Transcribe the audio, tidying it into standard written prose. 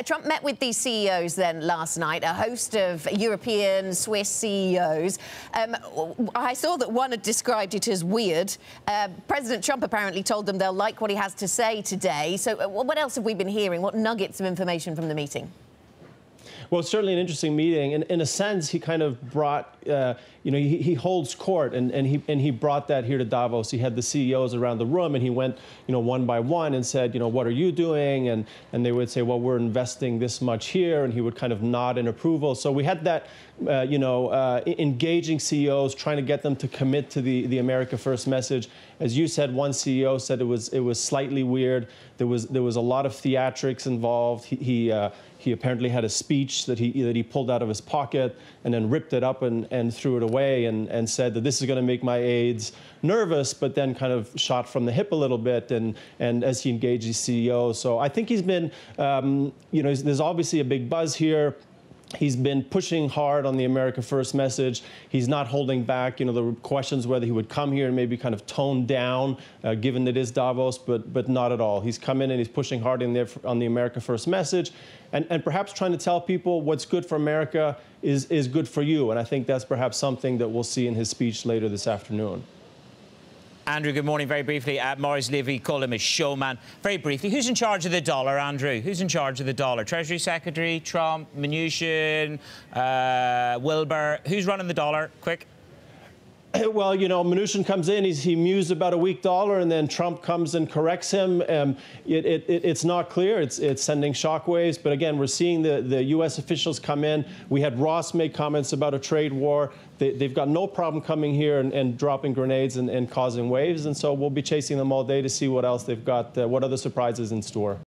Trump met with these CEOs then last night, a host of European, Swiss CEOs. I saw that one had described it as weird. President Trump apparently told them they'll like what he has to say today. So what else have we been hearing? What nuggets of information from the meeting? Well, it's certainly an interesting meeting. In a sense, he kind of brought, he holds court, and he brought that here to Davos. He had the CEOs around the room, and he went, one by one and said, what are you doing? And they would say, well, we're investing this much here, and he would kind of nod in approval. So we had that, engaging CEOs, trying to get them to commit to the America First message. As you said, one CEO said it was slightly weird. There was a lot of theatrics involved. He apparently had a speech that he pulled out of his pocket and then ripped it up and threw it away and said that this is going to make my aides nervous, but then kind of shot from the hip a little bit and as he engaged these CEOs. So I think he's been, there's obviously a big buzz here. He's been pushing hard on the America First message. He's not holding back. There were questions whether he would come here and maybe kind of tone down, given that it is Davos, but not at all. He's come in and he's pushing hard on the America First message, and perhaps trying to tell people what's good for America is good for you. And I think that's perhaps something that we'll see in his speech later this afternoon. Andrew, good morning. Very briefly, Maurice Levy called him a showman. Very briefly, who's in charge of the dollar, Andrew? Who's in charge of the dollar? Treasury Secretary, Trump, Mnuchin, Wilbur? Who's running the dollar? Quick. Well, Mnuchin comes in, he mused about a weak dollar, and then Trump comes and corrects him. It's not clear. It's sending shockwaves. But again, we're seeing the U.S. officials come in. We had Ross make comments about a trade war. They've got no problem coming here and dropping grenades and causing waves. And so we'll be chasing them all day to see what else they've got, what other surprises in store.